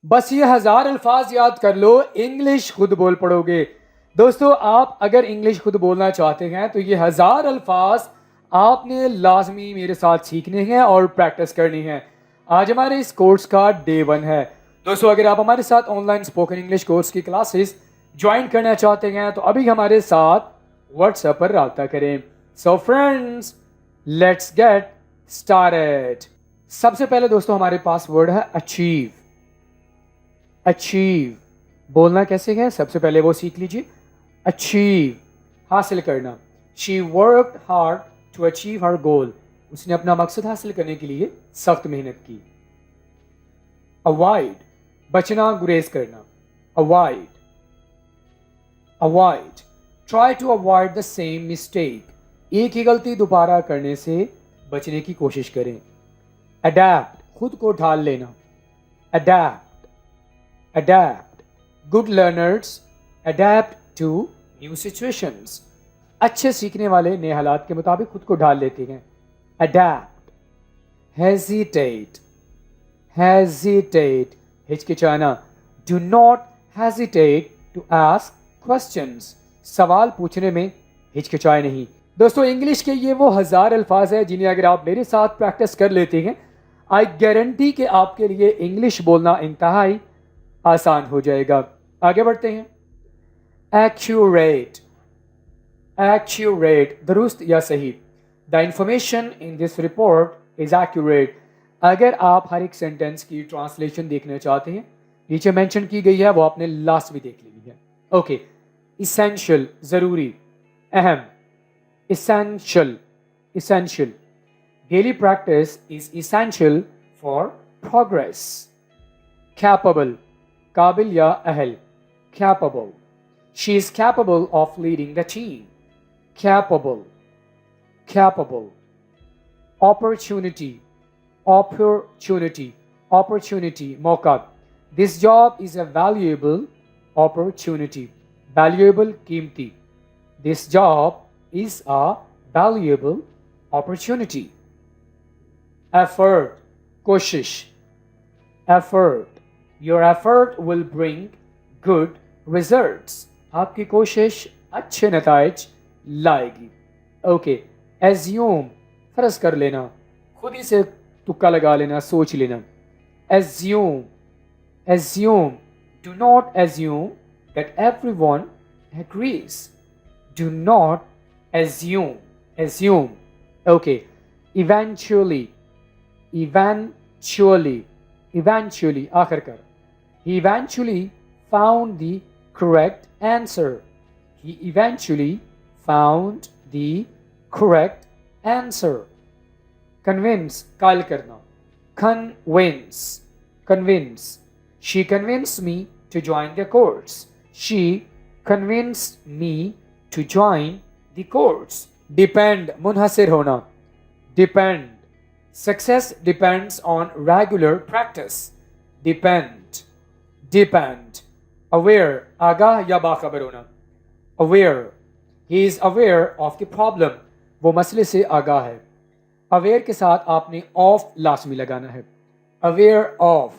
बस ये 1000 अल्फाज याद कर लो, इंग्लिश खुद बोल पड़ोगे। दोस्तों, आप अगर इंग्लिश खुद बोलना चाहते हैं तो ये 1000 अल्फाज आपने लाजमी मेरे साथ सीखने हैं और प्रैक्टिस करनी है। आज हमारे इस कोर्स का डे 1 है। दोस्तों, अगर आप हमारे साथ ऑनलाइन स्पोकन इंग्लिश कोर्स की क्लासेस ज्वाइन करना चाहते हैं तो अभी हमारे साथ व्हाट्सएप पर रब्ता करें। So friends, let's get started. सबसे पहले दोस्तों हमारे पास वर्ड है अचीव। अचीव बोलना कैसे है, सबसे पहले वो सीख लीजिए। अचीव, हासिल करना। She worked hard to achieve her goal. उसने अपना मकसद हासिल करने के लिए सख्त मेहनत की। अवॉइड, बचना, गुरेज करना। Avoid, avoid, try to avoid the same mistake. एक ही गलती दोबारा करने से बचने की कोशिश करें। अडैप्ट, खुद को ढाल लेना। Adapt, adapt. Good learners adapt to new situations. अच्छे सीखने वाले नए हालात के मुताबिक खुद को ढाल लेते हैं। Adapt. Hesitate. Hesitate, हिचकिचाना। Do not hesitate to ask questions. सवाल पूछने में हिचकिचाए नहीं। दोस्तों, इंग्लिश के ये वो 1000 अल्फाज हैं जिन्हें अगर आप मेरे साथ प्रैक्टिस कर लेते हैं, आई गारंटी कि आपके लिए इंग्लिश बोलना इंतहाई आसान हो जाएगा। आगे बढ़ते हैं। एक्यूरेट, एक्यूरेट, दुरुस्त या सही। The information in this report is accurate. अगर आप हर एक सेंटेंस की ट्रांसलेशन देखना चाहते हैं, नीचे मेंशन की गई है, वो आपने लास्ट में देख ली है। ओके। इसेंशियल, जरूरी, अहम। Essential, essential, daily practice is essential for progress. Capable, काबिल या अहल। Capable. She is capable of leading the team. Capable. Capable. Opportunity. Opportunity. Opportunity. मौका. This job is a valuable opportunity. Valuable, कीमती. This job is a valuable opportunity. Effort. कोशिश. Effort. Your effort will bring good results. आपकी कोशिश अच्छे नताइज लाएगी। Okay. Assume, फर्ज कर लेना, खुद ही से तुक्का लगा लेना, सोच लेना। Assume, assume, do not assume that everyone agrees. Do not assume, assume. Okay. Eventually, eventually, eventually, आखिरकार। He eventually found the correct answer. He eventually found the correct answer. Convince, कायल करना। Convince, convince. She convinced me to join the course. She convinced me to join the course. Depend, मुनहसर होना। Depend. Success depends on regular practice. Depend. Depend. Aware, आगाह या बाखबर होना। Aware. He is aware of the problem. वो मसले से आगाह है। Aware के साथ आपने of लाजमी लगाना है। Aware of.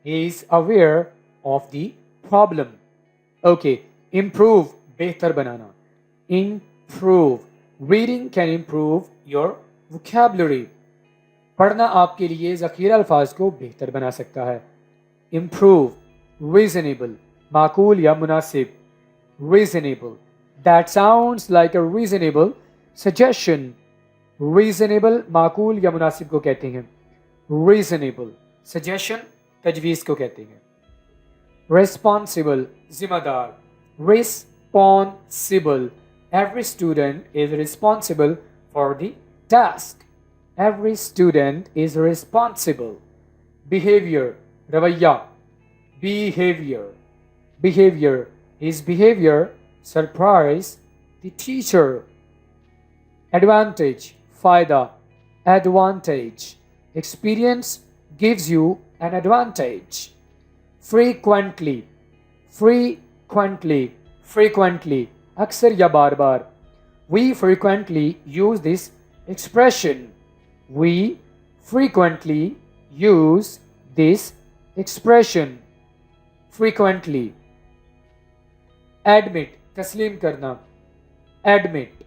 He is aware of the problem. Okay. Improve, बेहतर बनाना। Improve. Reading can improve your vocabulary. पढ़ना आपके लिए ज़ख़ीरा अल्फाज को बेहतर बना सकता है। Improve. Reasonable, माकूल या मुनासिब। Reasonable. That sounds like a reasonable suggestion. Reasonable माकूल या मुनासिब को कहते हैं। Reasonable. Suggestion तजवीज़ को कहते हैं। Responsible, जिम्मेदार। Responsible. Every student is responsible for the task. Every student is responsible. Behavior, रवैया। Behavior, behavior. His behavior surprised the teacher. Advantage, फायदा। Advantage. Experience gives you an advantage. Frequently, frequently, frequently, अक्सर या बार बार। We frequently use this expression. We frequently use this expression. frequently. Admit, तस्लीम करना. Admit.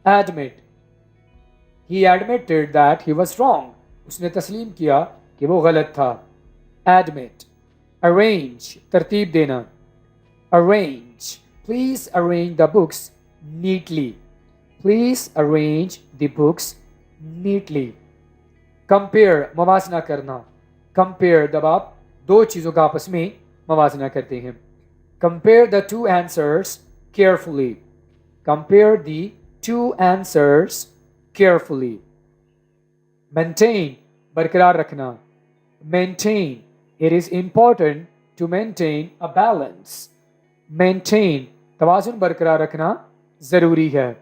Admit. He admitted that he was wrong. उसने तस्लीम किया कि वो गलत था. Admit. Arrange, तरतीब देना. Arrange. Please arrange the books neatly. Please arrange the books neatly. Compare, मवाजना करना. Compare, जब आप दो चीज़ों का आपस में मवाजना करते हैं. Compare the two answers carefully. Compare the two answers carefully. Maintain, बरकरार रखना. Maintain. It is important to maintain a balance. Maintain, तवाज़ुन बरकरार रखना ज़रूरी है.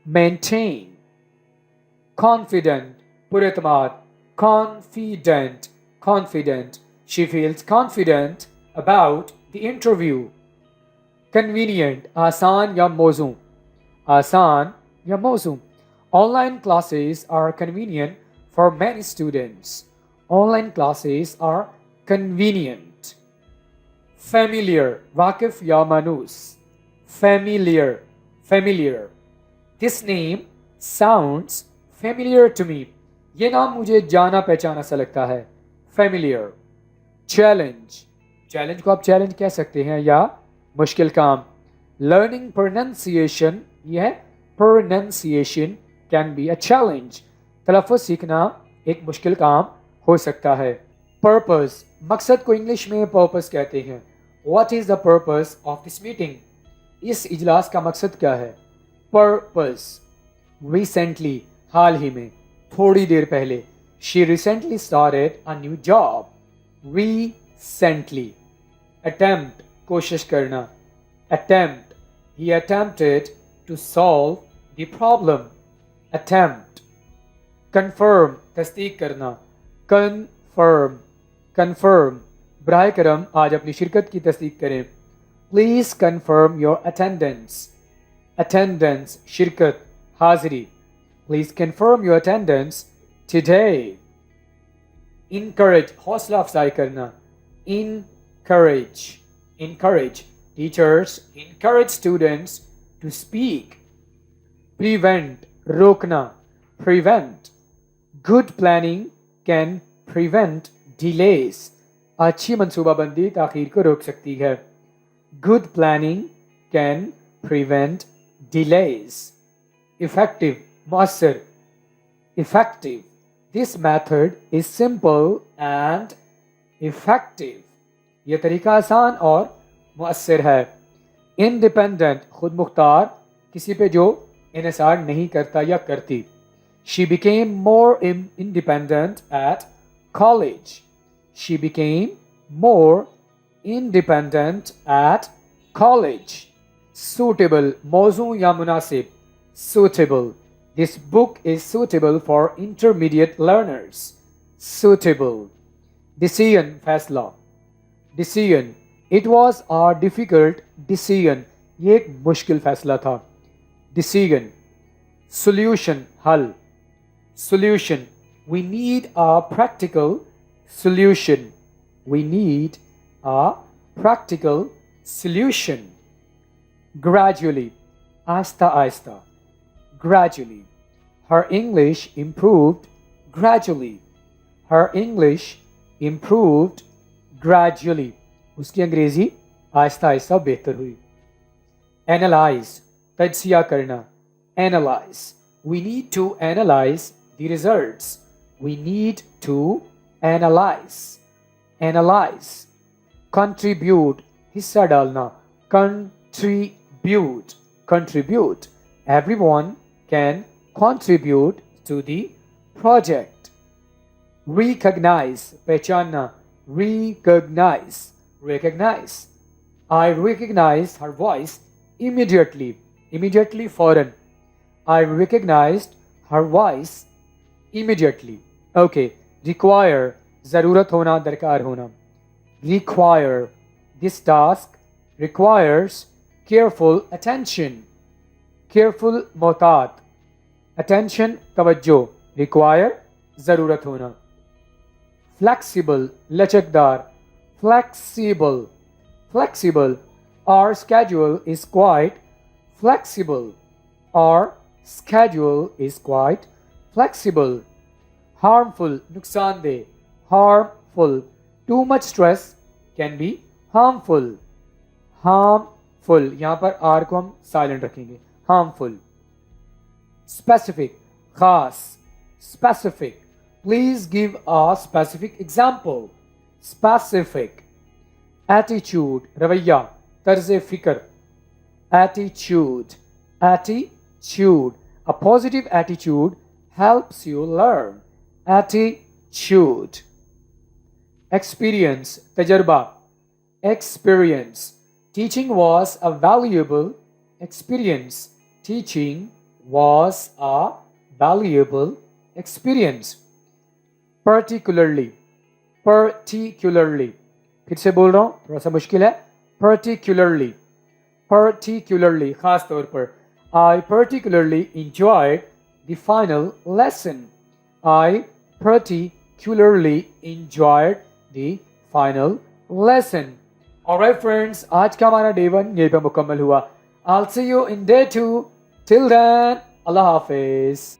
Maintain. Confident, पुरएतमाद. Confident, confident. She feels confident about the interview. Convenient, आसान या मौजूं. आसान या मौजूं. Online classes are convenient for many students. Online classes are convenient. Familiar, वाकिफ या मानूस. Familiar, familiar. This name sounds familiar to me. ये नाम मुझे जाना पहचाना सा लगता है. Familiar. Challenge. Challenge को आप challenge कह सकते हैं या मुश्किल काम. Learning pronunciation, यह pronunciation can be a challenge. तलफ़्फ़ुज़ सीखना एक मुश्किल काम हो सकता है. Purpose, मकसद को इंग्लिश में purpose कहते हैं. What is the purpose of this meeting? इस इजलास का मकसद क्या है? Purpose. Recently, हाल ही में, थोड़ी देर पहले. She recently started a new job. Recently. Attempt, कोशिश करना. Attempt. He attempted to solve the problem. Attempt. Confirm, तस्दीक करना. Confirm. Confirm. बराए करम आज अपनी शिरकत की तस्दीक करें. Please confirm your attendance. Attendance, शिरकत, हाजिरी. Please confirm your attendance today. Encourage, हौसला अफजाई करना. Encourage. Encourage. Teachers encourage students to speak. Prevent, रोकना. Prevent. Good planning can prevent delays. अच्छी मनसूबाबंदी ताखीर को रोक सकती है. Good planning can prevent delays. Effective, मुअस्सर. Effective. This method is simple and effective. यह तरीका आसान और मुअस्सर है. Independent, खुद मुख्तार, किसी पे जो इन्हिसार नहीं करता या करती. She became more independent at college. She became more independent at college. Suitable, मौजू या मुनासिब. Suitable. This book is suitable for intermediate learners. Suitable. Decision, फैसला. Decision. It was a difficult decision. ये एक मुश्किल फैसला था. Decision. Solution, हल. Solution. We need a practical solution. We need a practical solution. Gradually, Aahista Aahista. Gradually. Her English improved gradually. Her English improved gradually. उसकी अंग्रेजी आहिस्ता आहिस्ता बेहतर हुई. Analyze, तज्जिया करना. Analyze. We need to analyze the results. We need to analyze. Analyze. Contribute, हिस्सा डालना. Contribute. Contribute. Everyone can contribute to the project. Recognize, पहचानना. Recognize. Recognize. I recognized her voice immediately. Immediately, फौरन. I recognized her voice immediately. Okay. Require, ज़रूरत होना, दरकार होना. Require. This task requires careful attention. Careful मोहतात. Attention, तवज्जो. Require, ज़रूरत होना. Flexible, लचकदार. flexible. Flexible. Our schedule is quite flexible. Our schedule is quite flexible. Harmful, nuksandeh. Harmful. Too much stress can be harmful. Harmful. यहाँ पर R को हम silent रखेंगे. Harmful. Specific. खास. Specific. Please give a specific example. Specific. Attitude. रवैया. तर्ज फिक्र. Attitude. Attitude. A positive attitude helps you learn. Attitude. Experience. तजर्बा. Experience. Teaching was a valuable experience. Teaching was a valuable experience. Particularly. Particularly. फिर से बोल रहा हूँ थोड़ा सा मुश्किल है. Particularly. Particularly. खास तौर पर. I particularly enjoyed the final lesson. I particularly enjoyed the final lesson. Alright friends, आज का हमारा day 1 यहीं पे मुकम्मल हुआ. I'll see you in day 2. Till then, Allah Hafiz.